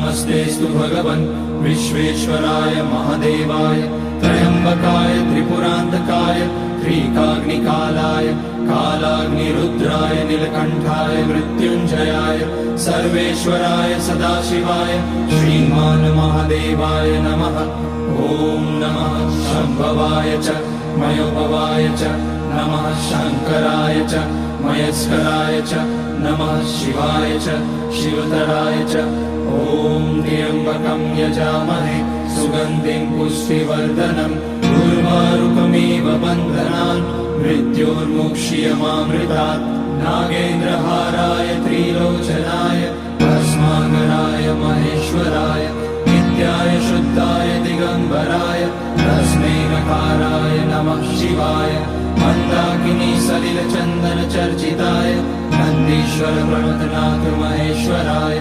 नमस्तेस्तु भगवन् विश्वेश्वराय महादेवाय त्र्यम्बकाय त्रिपुरान्तकाय त्रिकाग्निकालाय कालाग्निरुद्राय नीलकण्ठाय मृत्युञ्जयाय सर्वेश्वराय सदाशिवाय श्रीमान् महादेवाय नमः। ॐ नमः शम्भवाय च मयोभवाय च नमः शङ्कराय च मयस्कराय च नमः शिवाय च शिवतराय च। ॐ त्र्यम्बकं यजामहे सुगन्धिं पुष्टिवर्धनम् उर्वारुकमिव बन्धनान् मृत्योर्मुक्ष्यमामृतात्। नागेन्द्रहाराय त्रिलोचनाय भस्माकराय महेश्वराय नित्याय शुद्धाय दिगम्बराय तस्मै नकाराय नमः शिवाय। मन्दाकिनी सलिलचन्दनचर्चिताय नन्दीश्वर प्रणतनाथ महेश्वराय